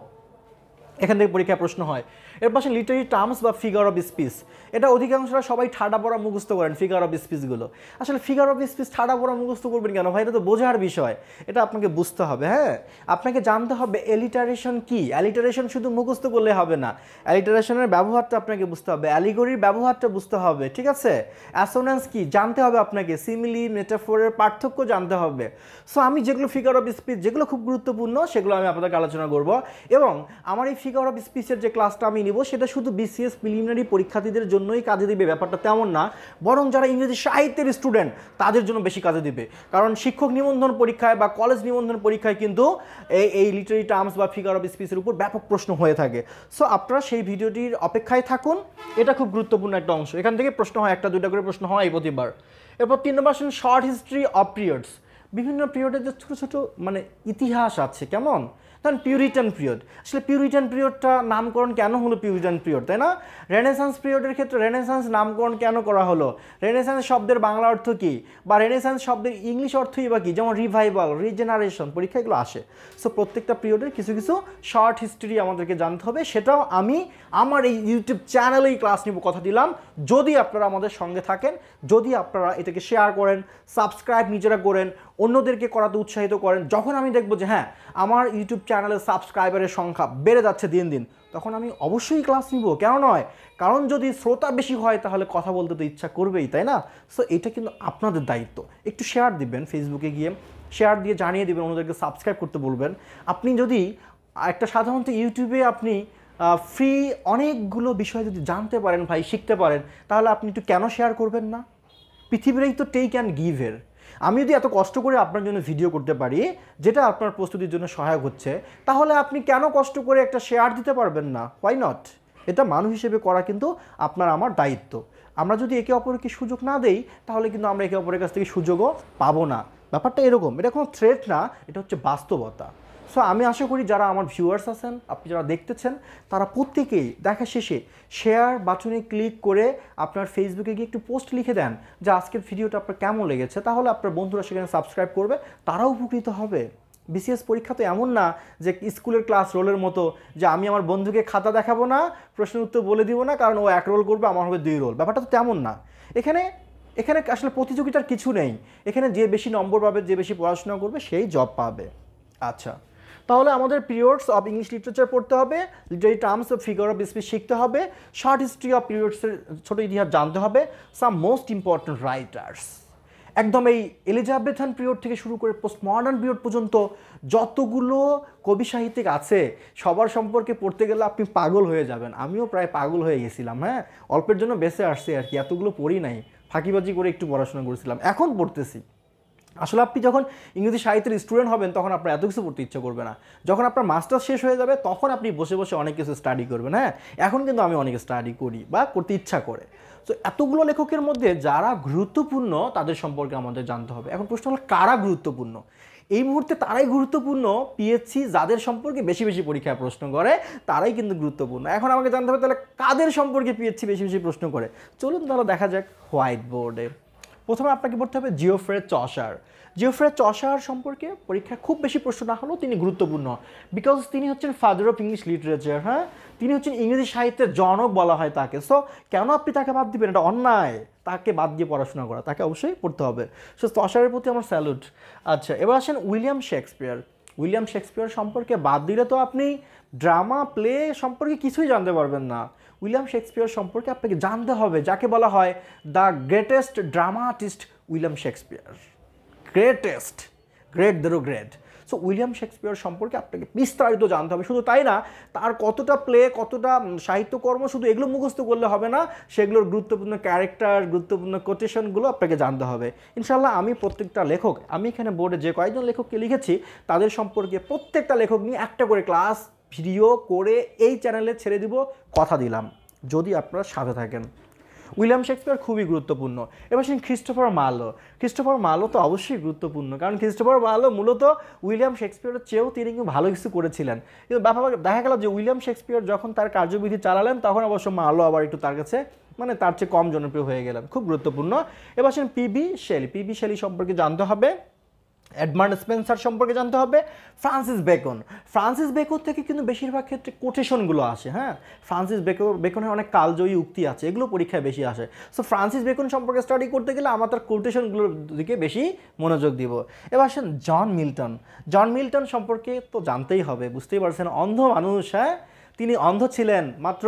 এখান থেকে পরীক্ষায় প্রশ্ন হয়। এর পাশে লিটারি টার্মস বা ফিগার অফ স্পিচ, এটা অধিকাংশরা সবাই ঠাডা পড়া মুখস্থ করেন ফিগার অফ স্পিচগুলো। আসলে ফিগার অফ স্পিচ ঠাডা পড়া মুখস্থ করবেন কেন ভাই? এটা তো বোঝার বিষয়, এটা আপনাকে বুঝতে হবে। হ্যাঁ, আপনাকে জানতে হবে অ্যালিটারেশন কি। অ্যালিটারেশন শুধু মুখস্থ করলে হবে না, অ্যালিটারেশনের ব্যবহারটা আপনাকে বুঝতে হবে, অ্যালিগরির ব্যবহারটা বুঝতে হবে, ঠিক আছে? অ্যাসোনেন্স কি জানতে হবে আপনাকে, সিমিলি মেটাফোরের পার্থক্য জানতে হবে। সো আমি যেগুলো ফিগার অফ স্পিচ যেগুলো খুব গুরুত্বপূর্ণ সেগুলো আমি আপনাদেরকে আলোচনা করব। এবং আমার এই ফিগার অফ স্পিচের যে ক্লাসটা আমি নিব সেটা শুধু বিসিএস প্রিলিমিনারি পরীক্ষার্থীদের জন্যই কাজে দিবে ব্যাপারটা তেমন না, বরং যারা ইংরেজি সাহিত্যের স্টুডেন্ট তাদের জন্য বেশি কাজে দিবে। কারণ শিক্ষক নিবন্ধন পরীক্ষায় বা কলেজ নিবন্ধন পরীক্ষায় কিন্তু এই লিটারি টার্মস বা ফিগার অফ স্পিচের উপর ব্যাপক প্রশ্ন হয়ে থাকে। সো আপনারা সেই ভিডিওটির অপেক্ষায় থাকুন, এটা খুব গুরুত্বপূর্ণ একটা অংশ। এখান থেকে প্রশ্ন হয়, একটা দুইটা করে প্রশ্ন হয় প্রতিবার। এরপর 3 নম্বর আসেন শর্ট হিস্ট্রি অফ পিরিয়ডস। বিভিন্ন পিরিয়ডের যে ছোটো ছোটো মানে ইতিহাস আছে, কেমন? ধরেন পিউরিটান পিরিয়ড, আসলে পিউরিটান পিরিয়ডটা নামকরণ কেন হলো পিউরিটান পিরিয়ড, তাই না? রেনেসান্স পিরিয়ডের ক্ষেত্রে রেনেসান্স নামকরণ কেন করা হলো, রেনেসান্স শব্দের বাংলা অর্থ কী, বা রেনেসান্স শব্দের ইংলিশ অর্থই বা কী, যেমন রিভাইভাল, রিজেনারেশন, পরীক্ষা এগুলো আসে। সো প্রত্যেকটা পিরিয়ডের কিছু কিছু শর্ট হিস্ট্রি আমাদেরকে জানতে হবে, সেটাও আমি আমার এই ইউটিউব চ্যানেলেই ক্লাস নিব, কথা দিলাম। যদি আপনারা আমাদের সঙ্গে থাকেন, যদি আপনারা এটাকে শেয়ার করেন, সাবস্ক্রাইব নিজেরা করেন, অন্যদেরকে করাতে উৎসাহিত করেন, যখন আমি দেখব যে হ্যাঁ আমার ইউটিউব চ্যানেলের সাবস্ক্রাইবারের সংখ্যা বেড়ে যাচ্ছে দিন দিন, তখন আমি অবশ্যই ক্লাস নিব। কেন নয়? কারণ যদি শ্রোতা বেশি হয় তাহলে কথা বলতে তো ইচ্ছা করবেই, তাই না? সো এটা কিন্তু আপনাদের দায়িত্ব। একটু শেয়ার দিবেন, ফেসবুকে গিয়ে শেয়ার দিয়ে জানিয়ে দেবেন, অন্যদেরকে সাবস্ক্রাইব করতে বলবেন। আপনি যদি একটা সাধারণত ইউটিউবে আপনি ফ্রি অনেকগুলো বিষয় যদি জানতে পারেন ভাই, শিখতে পারেন, তাহলে আপনি একটু কেন শেয়ার করবেন না? পৃথিবীরই তো টেক অ্যান্ড গিভের। আমি যদি এত কষ্ট করে আপনার জন্য ভিডিও করতে পারি যেটা আপনার প্রস্তুতির জন্য সহায়ক হচ্ছে, তাহলে আপনি কেন কষ্ট করে একটা শেয়ার দিতে পারবেন না? Why not? এটা মানুষ হিসেবে করা কিন্তু আপনার আমার দায়িত্ব। আমরা যদি একে অপরকে সুযোগ না দেই তাহলে কিন্তু আমরা একে অপরের কাছ থেকে সুযোগও পাবো না। ব্যাপারটা এরকম, এটা কোনো থ্রেট না, এটা হচ্ছে বাস্তবতা। সো আমি আশা করি যারা আমার ভিউয়ার্স আছেন, আপনি যারা দেখতেছেন, তারা প্রত্যেকেই দেখা শেষে শেয়ার বাটনে ক্লিক করে আপনার ফেসবুকে গিয়ে একটু পোস্ট লিখে দেন যে আজকের ভিডিওটা আপনার কেমন লেগেছে, তাহলে আপনার বন্ধুরা সেখানে সাবস্ক্রাইব করবে, তারাও উপকৃত হবে। বিসিএস পরীক্ষা তো এমন না যে স্কুলের ক্লাস রোলের মতো, যে আমি আমার বন্ধুকে খাতা দেখাবো না, প্রশ্নের উত্তর বলে দিব না, কারণ ও 1 রোল করবে, আমার হবে 2 রোল। ব্যাপারটা তো তেমন না। এখানে এখানে আসলে প্রতিযোগিতার কিছু নেই। এখানে যে বেশি নম্বর পাবে, যে বেশি পড়াশোনা করবে, সেই জব পাবে। আচ্ছা, তাহলে আমাদের পিরিয়ডস অফ ইংলিশ লিটারেচার পড়তে হবে, literary terms of figure of speech শিখতে হবে, শর্ট হিস্ট্রি অফ পিরিয়ডসের ছোটো ইতিহাস জানতে হবে, সাম মোস্ট ইম্পর্ট্যান্ট রাইটার্স। একদম এই এলিজাবেথান পিরিয়ড থেকে শুরু করে পোস্ট মডার্ন পিরিয়ড পর্যন্ত যতগুলো কবি সাহিত্যিক আছে সবার সম্পর্কে পড়তে গেলে আপনি পাগল হয়ে যাবেন। আমিও প্রায় পাগল হয়ে গেছিলাম। হ্যাঁ, অল্পের জন্য বেঁচে আসছি আর কি, এতগুলো পড়ি নাই, ফাঁকিবাজি করে একটু পড়াশোনা করেছিলাম, এখন পড়তেছি। আসলে আপনি যখন ইংরেজি সাহিত্যের স্টুডেন্ট হবেন তখন আপনার এত কিছু পড়তে ইচ্ছা করবে না। যখন আপনার মাস্টার্স শেষ হয়ে যাবে তখন আপনি বসে বসে অনেক কিছু স্টাডি করবেন। হ্যাঁ, এখন কিন্তু আমি অনেক স্টাডি করি বা করতে ইচ্ছা করে। তো এতগুলো লেখকের মধ্যে যারা গুরুত্বপূর্ণ তাদের সম্পর্কে আমাদের জানতে হবে। এখন প্রশ্ন হলো কারা গুরুত্বপূর্ণ? এই মুহূর্তে তারাই গুরুত্বপূর্ণ, পিএসসি যাদের সম্পর্কে বেশি বেশি পরীক্ষায় প্রশ্ন করে তারাই কিন্তু গুরুত্বপূর্ণ। এখন আমাকে জানতে হবে তাহলে কাদের সম্পর্কে পিএসসি বেশি বেশি প্রশ্ন করে। চলুন তাহলে দেখা যাক হোয়াইট বোর্ডে। প্রথমে আপনাকে পড়তে হবে জিওফ্রে চসার। জিওফ্রে চসার সম্পর্কে পরীক্ষায় খুব বেশি প্রশ্ন না হলেও তিনি গুরুত্বপূর্ণ, বিকজ তিনি হচ্ছেন ফাদার অফ ইংলিশ লিটারেচার। হ্যাঁ, তিনি হচ্ছেন ইংরেজি সাহিত্যের জনক বলা হয় তাকে। সো কেন আপনি তাকে বাদ দিবেন? এটা অন্যায় তাকে বাদ দিয়ে পড়াশোনা করা, তাকে অবশ্যই পড়তে হবে। সো চসারের প্রতি আমার স্যালুট। আচ্ছা, এবার আসেন উইলিয়াম শেক্সপিয়ার। উইলিয়াম শেক্সপিয়ার সম্পর্কে বাদ দিলে তো আপনি ড্রামা প্লে সম্পর্কে কিছুই জানতে পারবেন না। উইলিয়াম শেক্সপিয়ার সম্পর্কে আপনাকে জানতে হবে, যাকে বলা হয় the greatest dramatist William Shakespeare. Greatest, great the great. So William Shakespeare সম্পর্কে আপনাকে বিস্তারিত জানতে হবে। শুধু তাই না, তার কতটা প্লে, কতটা সাহিত্যকর্ম, শুধু এগুলো মুখস্থ করলে হবে না, সেগুলোর গুরুত্বপূর্ণ ক্যারেক্টার, গুরুত্বপূর্ণ কোটেশনগুলো আপনাকে জানতে হবে। ইনশাল্লাহ আমি প্রত্যেকটা লেখক, আমি এখানে বোর্ডে যে কয়েকজন লেখককে লিখেছি তাদের সম্পর্কে প্রত্যেকটা লেখক নিয়ে একটা করে ক্লাস ভিডিও করে এই চ্যানেলে ছেড়ে দিব, কথা দিলাম, যদি আপনারা সাথে থাকেন। উইলিয়াম শেক্সপিয়ার খুবই গুরুত্বপূর্ণ। এবার সেই ক্রিস্টোফার মার্লো। ক্রিস্টোফার মার্লো তো অবশ্যই গুরুত্বপূর্ণ, কারণ ক্রিস্টোফার মার্লো মূলত উইলিয়াম শেক্সপিয়ারের চেয়েও তিনি কিন্তু ভালো কিছু করেছিলেন। কিন্তু ব্যাপার দেখা গেল যে উইলিয়াম শেক্সপিয়ার যখন তার কার্যবিধি চালালেন তখন অবশ্য মার্লো আবার একটু তার কাছে মানে তার চেয়ে কম জনপ্রিয় হয়ে গেলেন। খুব গুরুত্বপূর্ণ। এবার আসেন পিবি শেলি। পিবি শেলি সম্পর্কে জানতে হবে। এডমান্ড স্পেন্সার সম্পর্কে জানতে হবে, ফ্রান্সিস বেকন থেকে কিন্তু বেশিরভাগ ক্ষেত্রে কোটেশনগুলো আসে। হ্যাঁ, ফ্রান্সিস বেকনের অনেক কালজয়ী উক্তি আছে, এগুলো পরীক্ষায় বেশি আসে। সো ফ্রান্সিস বেকন সম্পর্কে স্টাডি করতে গেলে আমরা তার কোটেশনগুলোর দিকে বেশি মনোযোগ দিব। এবার আসেন জন মিল্টন সম্পর্কে তো জানতেই হবে, বুঝতেই পারছেন, অন্ধ মানুষ। হ্যাঁ, তিনি অন্ধ ছিলেন, মাত্র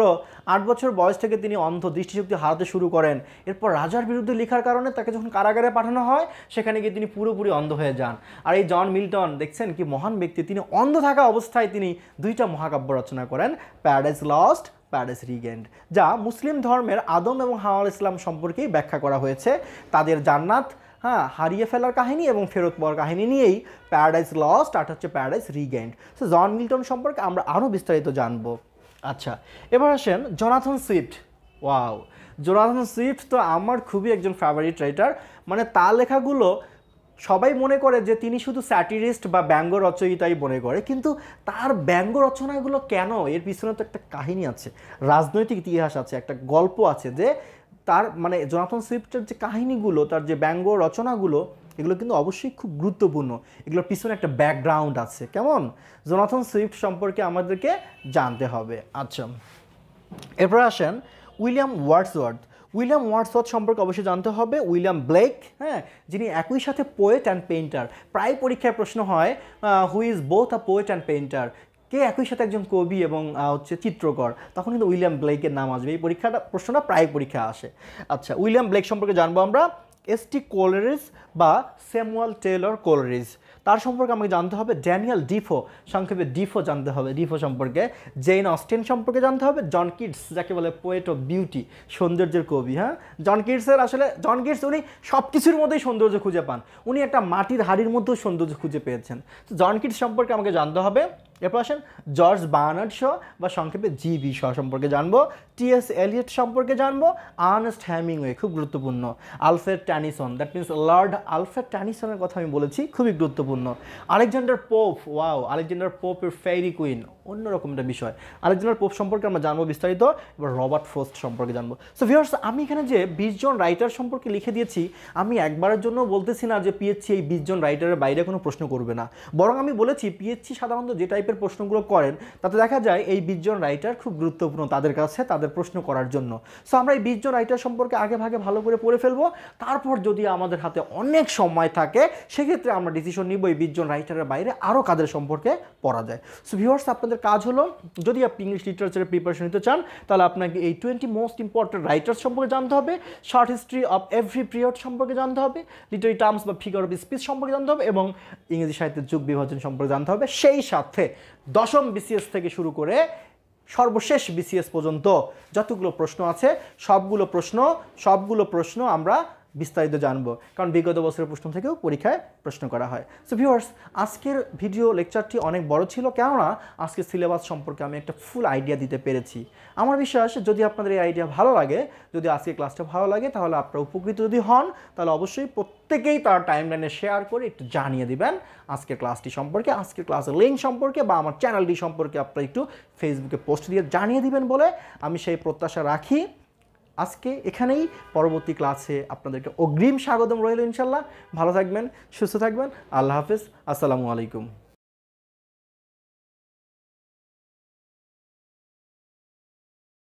8 বছর বয়স থেকে তিনি অন্ধ, দৃষ্টিশক্তি হারাতে শুরু করেন। এরপর রাজার বিরুদ্ধে লেখার কারণে তাকে যখন কারাগারে পাঠানো হয়, সেখানে গিয়ে তিনি পুরোপুরি অন্ধ হয়ে যান। আর এই জন মিল্টন দেখছেন কি মহান ব্যক্তি, তিনি অন্ধ থাকা অবস্থায় তিনি 2টা মহাকাব্য রচনা করেন, প্যারাডাইস লস্ট, প্যারাডাইস রিগেন্ড, যা মুসলিম ধর্মের আদম এবং হাওয়া আলাইহিস সালাম সম্পর্কেই ব্যাখ্যা করা হয়েছে। তাদের জান্নাত হারিয়ে ফেলার কাহিনী এবং ফেরত পাওয়ার কাহিনী নিয়েই প্যারাডাইস লস্ট আর হচ্ছে প্যারাডাইস রিগেন্ড। সো জন মিল্টন সম্পর্কে আমরা আরও বিস্তারিত জানবো। আচ্ছা, এবার আসেন Jonathan Swift. Wow, Jonathan Swift তো আমার খুবই একজন ফেভারিট রাইটার। মানে তার লেখাগুলো সবাই মনে করে যে তিনি শুধু স্যাটিরিস্ট বা ব্যঙ্গ রচয়িতাই মনে করে, কিন্তু তার ব্যঙ্গ রচনাগুলো কেন, এর পিছনে তো একটা কাহিনী আছে, রাজনৈতিক ইতিহাস আছে, একটা গল্প আছে, যে তার মানে জোনাথন সুইফটের যে কাহিনীগুলো, তার যে ব্যঙ্গ রচনাগুলো, এগুলো কিন্তু অবশ্যই খুব গুরুত্বপূর্ণ। এগুলোর পিছনে একটা ব্যাকগ্রাউন্ড আছে। কেমন, জোনাথন সুইফট সম্পর্কে আমাদেরকে জানতে হবে। আচ্ছা, এরপর আসেন উইলিয়াম ওয়ার্ডসওয়ার্থ সম্পর্কে অবশ্যই জানতে হবে। উইলিয়াম ব্লেক, হ্যাঁ, যিনি একই সাথে পোয়েট অ্যান্ড পেইন্টার। প্রায় পরীক্ষায় প্রশ্ন হয় who is both a poet and painter, কে একই সাথে একজন কবি এবং হচ্ছে চিত্রকর, তখন কিন্তু উইলিয়াম ব্লেকের নাম আসবে। এই প্রশ্নটা প্রায় পরীক্ষায় আসে। আচ্ছা, উইলিয়াম ব্লেক সম্পর্কে জানবো আমরা। এসটি কোলেরিজ বা স্যামুয়েল টেলর কোলেরিজ, তার সম্পর্কে আমাকে জানতে হবে। ড্যানিয়েল ডিফো, সংক্ষেপে ডিফো জানতে হবে, ডিফো সম্পর্কে। জেন অস্টেন সম্পর্কে জানতে হবে। জন কিটস, যাকে বলে পোয়েট অফ বিউটি, সৌন্দর্যের কবি। হ্যাঁ, জন কিটস উনি সব কিছুর মধ্যেই সৌন্দর্য খুঁজে পান। উনি একটা মাটির হাড়ির মধ্যেও সৌন্দর্য খুঁজে পেয়েছেন। তো জন কিটস সম্পর্কে আমাকে জানতে হবে। এরপর আসেন জর্জ বার্নার্ড শ বা সংক্ষেপে জিবি শ সম্পর্কে জানবো। টি.এস. এলিয়ট সম্পর্কে জানবো। আর্নেস্ট হেমিংওয়ে, খুব গুরুত্বপূর্ণ। Alfred Tennyson, that means Lord Alfred ট্যানিসনের কথা আমি বলেছি, খুবই গুরুত্বপূর্ণ। আলেকজান্ডার পোপ, ওয়াও, আলেকজান্ডার পোপের ফেয়ারি কুইন, অন্যরকম একটা বিষয়। আলেকজান্ডার পোপ সম্পর্কে আমরা জানবো বিস্তারিত। এবার রবার্ট ফ্রস্ট সম্পর্কে জানবো। সো ভিউয়ার্স, আমি এখানে যে 20 জন রাইটার সম্পর্কে লিখে দিয়েছি, আমি একবারের জন্য বলতেছি না যে পিএইচসি এই 20 জন রাইটারের বাইরে কোনো প্রশ্ন করবে না, বরং আমি বলেছি পিএইচসি সাধারণত যে টাইপের প্রশ্নগুলো করেন, তাতে দেখা যায় এই 20 জন রাইটার খুব গুরুত্বপূর্ণ তাদের কাছে, তাদের প্রশ্ন করার জন্য। সো আমরা এই 20 জন রাইটার সম্পর্কে আগে ভাগে ভালো করে পড়ে ফেলবো। তারপর যদি আমাদের হাতে অনেক সময় থাকে, সেক্ষেত্রে আমরা ডিসিশন নিব এই 20 জন রাইটারের বাইরে আরও কাদের সম্পর্কে পড়া যায়। সো ভিউয়ার্স, আপনাদের কাজ হলো, যদি আপনি ইংলিশ লিটারেচারের প্রিপারেশন নিতে চান, তাহলে আপনাকে এই 20 মোস্ট ইম্পর্টেন্ট রাইটার্স সম্পর্কে জানতে হবে, short history of every period সম্পর্কে জানতে হবে, লিটারি টার্মস বা ফিগার অফ স্পিচ সম্পর্কে জানতে হবে, এবং ইংরেজি সাহিত্যের যুগ বিভাজন সম্পর্কে জানতে হবে। সেই সাথে দশম বিসিএস থেকে শুরু করে সর্বশেষ বিসিএস পর্যন্ত যতগুলো প্রশ্ন আছে, সবগুলো প্রশ্ন আমরা বিস্তারিত জানবো, কারণ বিগত বছরের প্রশ্ন থেকেও পরীক্ষায় প্রশ্ন করা হয়। সো ভিউয়ার্স, আজকের ভিডিও লেকচারটি অনেক বড় ছিল, কেননা আজকের সিলেবাস সম্পর্কে আমি একটা ফুল আইডিয়া দিতে পেরেছি। আমার বিশ্বাস, যদি আপনাদের এই আইডিয়া ভালো লাগে, যদি আজকের ক্লাসটা ভালো লাগে, তাহলে আপনারা উপকৃত যদি হন, তাহলে অবশ্যই প্রত্যেকেই তার টাইমলাইনে শেয়ার করে একটু জানিয়ে দিবেন আজকের ক্লাসটি সম্পর্কে, আজকের ক্লাসের লিঙ্ক সম্পর্কে, বা আমার চ্যানেলটি সম্পর্কে আপনারা একটু ফেসবুকে পোস্ট দিয়ে জানিয়ে দিবেন বলে আমি সেই প্রত্যাশা রাখি। আজকে এখানেই, পরবর্তী ক্লাসে আপনাদেরকে অগ্রিম স্বাগতম রইল। ইনশাল্লাহ ভালো থাকবেন, সুস্থ থাকবেন। আল্লাহ হাফেজ, আসসালামু আলাইকুম।